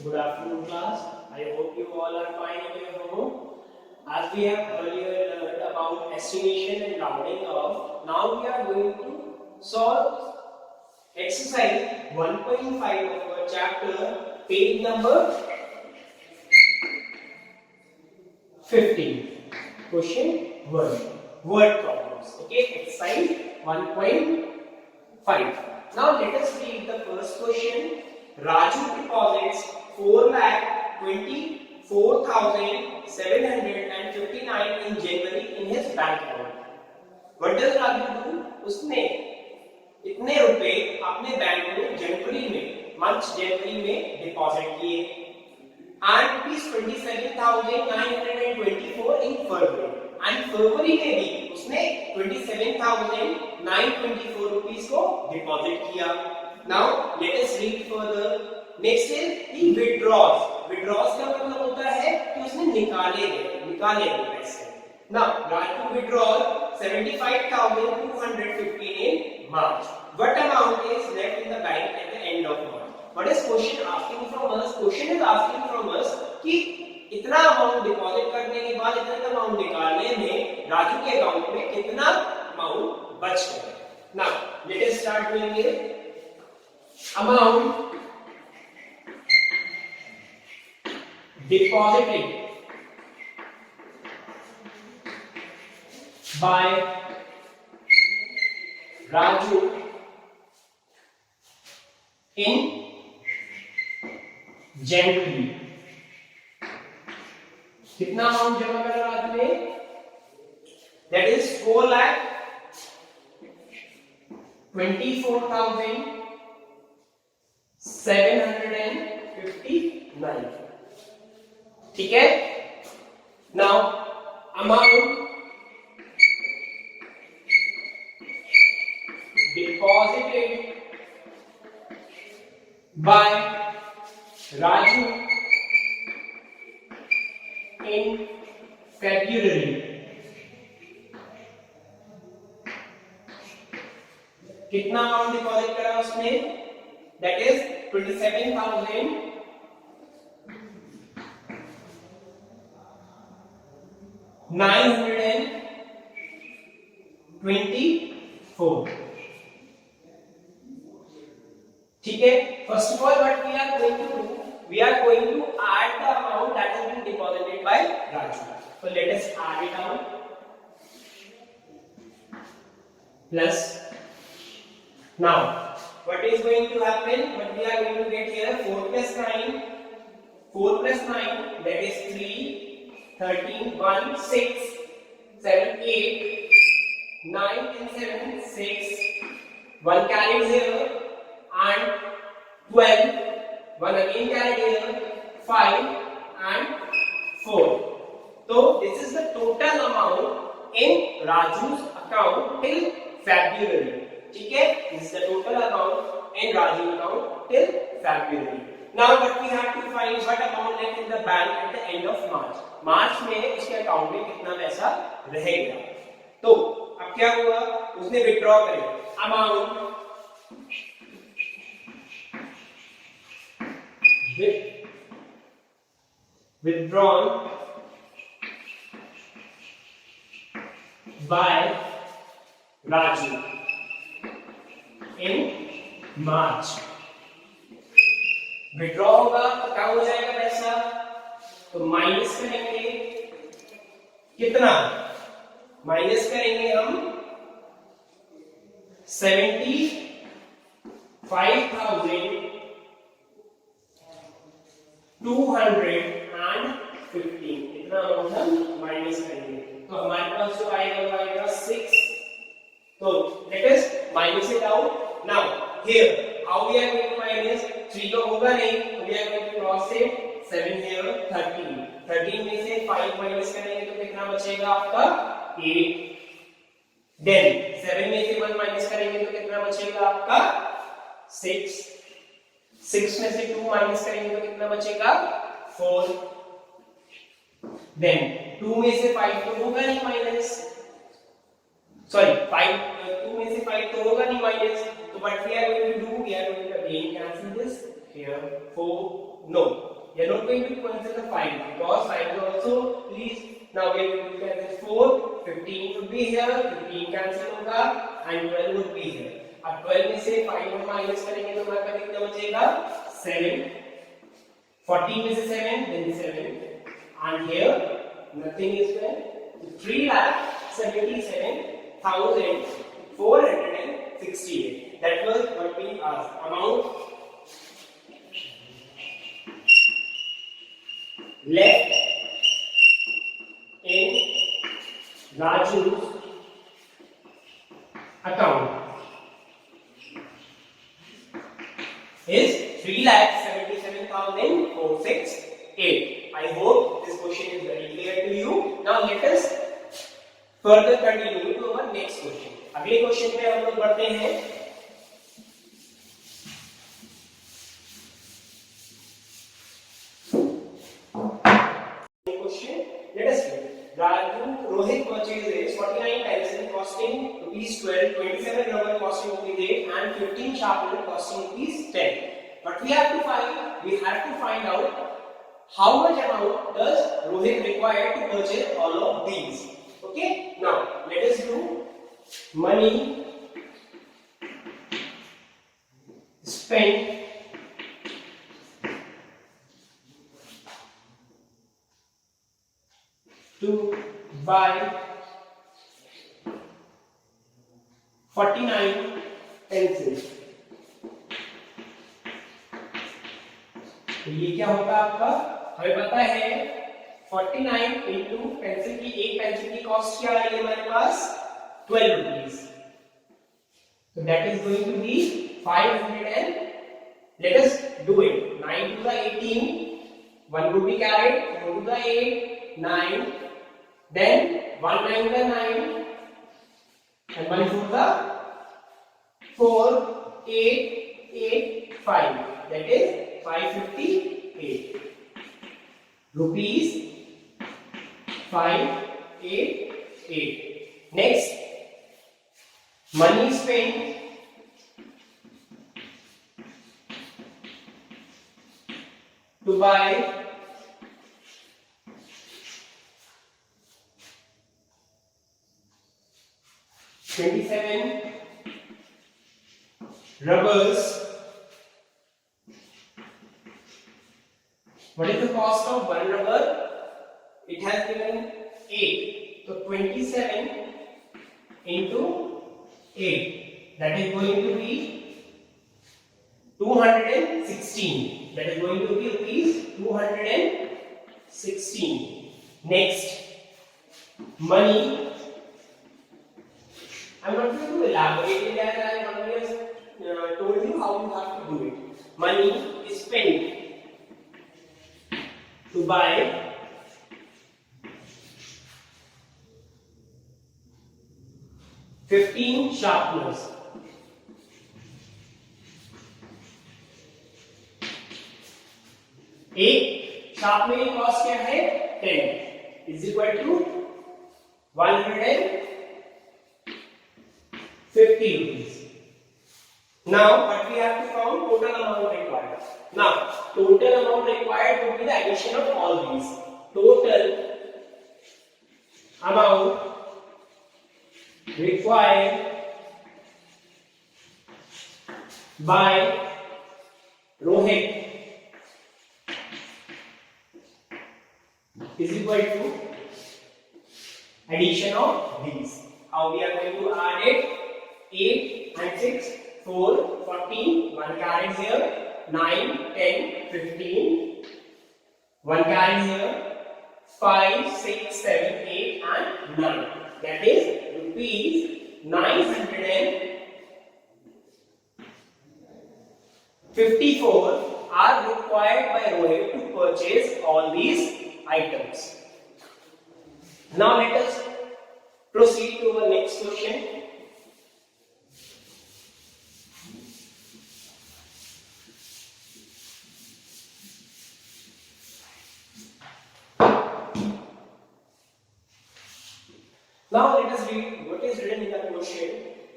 Good afternoon, class. I hope you all are fine in your home. As we have earlier learned about estimation and rounding off, now we are going to solve exercise 1.5 of our chapter, page number 15. Question 1. Word problems. Okay, exercise 1.5. Now let us read the first question. Raju deposits 4,24,759 in January in his bank account. What does Raju do? उसने इतने रुपए अपने bank में जनवरी में month जनवरी में deposit किए and rupees 27,924 in February and फरवरी में भी उसने 27,924 rupees को डिपॉजिट किया. Now let us read further. Next is he withdraws. Withdraws का मतलब होता है कि उसने निकाले पैसे. Now Raju withdraws 75,215 in March. What amount is left in the bank at the end of March? What is question asking from us? Question is asking from us कि इतना अमाउंट डिपॉजिट करने के बाद इतना अमाउंट निकालने में राजू के account में कितना अमाउंट बच गया. Now let us start doing it. Amount deposited by Raju in January. कितना अमाउंट जमा करा राजू ने? That is 4,24,759. ठीक है. Now amount deposited by Raju in February. कितना अमाउंट डिपॉजिट करा उसने? That is 27,924. ठीक है. First of all, what we are going to do? We are going to add the amount that has been deposited by Raju. So let us add it out. Plus. Now, what is going to happen? What we are going to get here? 4 plus 9. 4 plus 9, that is 3, 13, 1, 6, 7, 8, 9 and 7, 6. 1 carried here and 12. 1 again carried here, 5 and 4. So this is the total amount in Raju's account till February. ठीक है. This is the total amount in Raju's account till February. Now what we have to find what amount left in the bank at the end of March. मार्च में उसके account में कितना पैसा रह गया. तो अब क्या हुआ? उसने विथड्रॉ करे amount withdrawn by Raju in March. Withdraw होगा तो क्या हो जाएगा पैसा? तो माइनस करेंगे कितना? माइनस करेंगे हम 75,215. इतना अमाउंट हम माइनस करेंगे तो हमारे पास जो आएगा वो आएगा 6. तो let us minus it out. Now here how we are going to minus? 3 तो होगा नहीं तो we are going to cross it. 7 here 13. 13 में से 5 माइनस करेंगे तो कितना बचेगा आपका? 8. देन 7 में से 1 माइनस करेंगे तो कितना बचेगा आपका? 6. 6 में से 2 माइनस करेंगे तो कितना बचेगा? 4. देन 2 में से 5 तो होगा नहीं माइनस. सॉरी 5 2 में से 5 तो होगा नहीं माइनस. तो what we are going to do? We are going to again cancel this here. 4 no You are not going to consider 5 because 5 is also please. Now we will cancel 4, 15 would be here, 15 cancel होगा and 12 would be here. अब 12 में से 5 को minus करेंगे तो हमारे पास कितना बचेगा 7. 14 में से 7 then 7 and here nothing is there. 3,77,468. That was what we asked. Amount left in Raju's account is 3,77,468. I hope this question is very clear to you. Now let us further continue to our next question. अगले question पे हम लोग बढ़ते हैं. Question. Let us see. Rohit purchases 49 pencils costing rupees 12, 27 rubber costing rupees 8, and 15 sharpener costing rupees 10. But we have to find out how much amount does Rohit require to purchase all of these. Okay. Now let us do money spent to buy 49 pencils. तो ये क्या होगा आपका, हमें पता है 49 into pencil की, एक पेंसिल की कॉस्ट क्या आ रही है हमारे पास 12 rupees. So that is going to be 500 and let us do it. 9 to the 18, 1 would be carried, 4 to the 8, 9, then 1 9 to the 9 and 1 to the 4, 8, 8, 5. That is 558 rupees 588. Next, money spent to buy 27 rubbers. What is the cost of one rubber? It has given 8. So 27 into 8. That is going to be 216. That is going to be rupees 216. Next, money. I am not going to elaborate it as I have always told you how you have to do it. Money is spent to buy 15 sharpeners. एक sharpener की cost क्या है 10 is equal to 150 rupees. Now what we have to count total amount required. Now total amount required would be the addition of all these. Total amount required by Rohit is equal to addition of these. How we are going to add it? 8 and 6, 4, 14, 1 carried here, 9, 10, 15, 1 carried here, 5, 6, 7, 8 and 9. That is rupees 954 are required by Rohit to purchase all these items. Now let us proceed to our next question. Now let us read what is written in the question.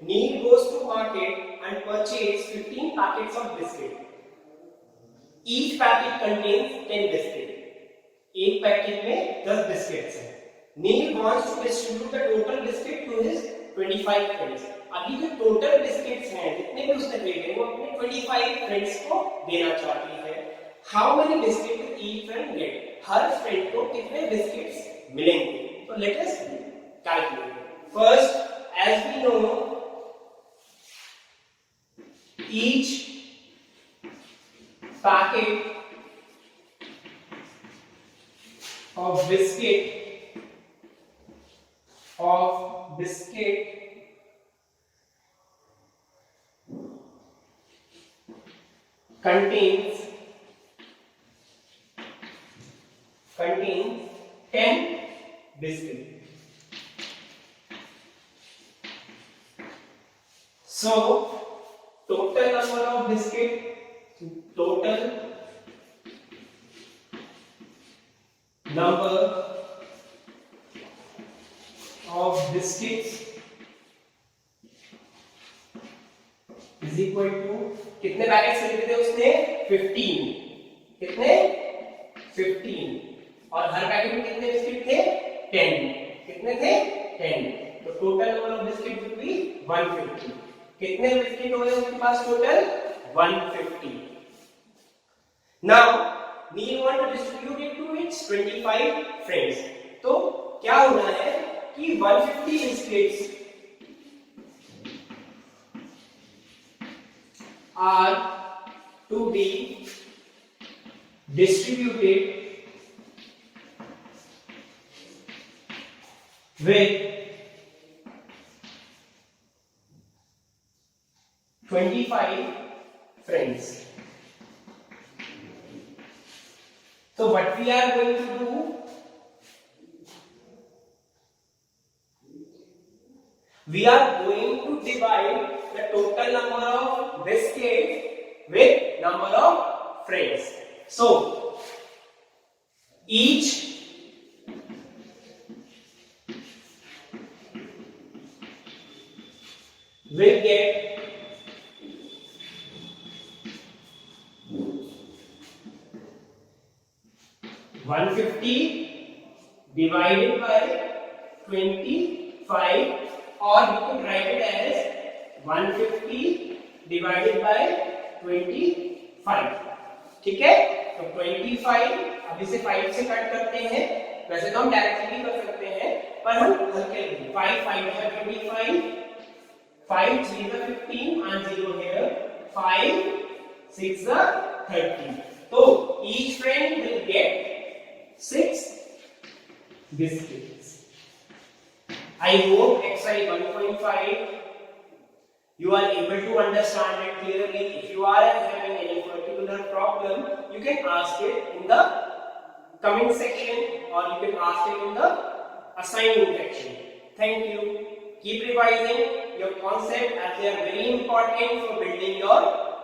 Neil goes to market and purchase 15 packets of biscuit. Each packet contains 10 biscuits. एक packet में 10 biscuits हैं. Neil wants to distribute the total biscuit to his 25 friends. अभी जो total biscuits हैं जितने भी उसने खरीदे वो अपने 25 फ्रेंड्स को देना चाहती है. How many biscuits each friend get? Her friend को कितने बिस्किट्स मिलेंगे? So let us calculate. First, as we know, each packet of biscuit contains 10 biscuits. So total number of biscuit, total number of biscuits is equal to, कितने packet खरीदे थे उसने? 15. कितने? 15. और हर packet में कितने बिस्किट थे? 10. कितने थे? 10. तो total number of biscuit will be 150. कितने बिस्किट हो गए उसके पास total? 150. Now Neil want to distribute it to its 25 friends. तो क्या होना है कि 150 biscuits are to be distributed with 25 friends. So what we are going to do, we are going to divide the total number of biscuits with number of friends. So each will get 150 divided by 25, or we can write it as 150 divided by 25. ठीक है? तो 25, अब इसे 5 से cut करते हैं. वैसे तो हम डायरेक्टली भी कर सकते हैं, पर हम हल्के 5 5 है 25, 5 3 is 15 and 0 here, 5 6 is 30. So each friend will get 6 biscuits. I hope exercise 1.5 you are able to understand it clearly. If you are having any particular problem, you can ask it in the comment section or you can ask it in the assignment section. Thank you. Keep revising your concept as they are very important for building your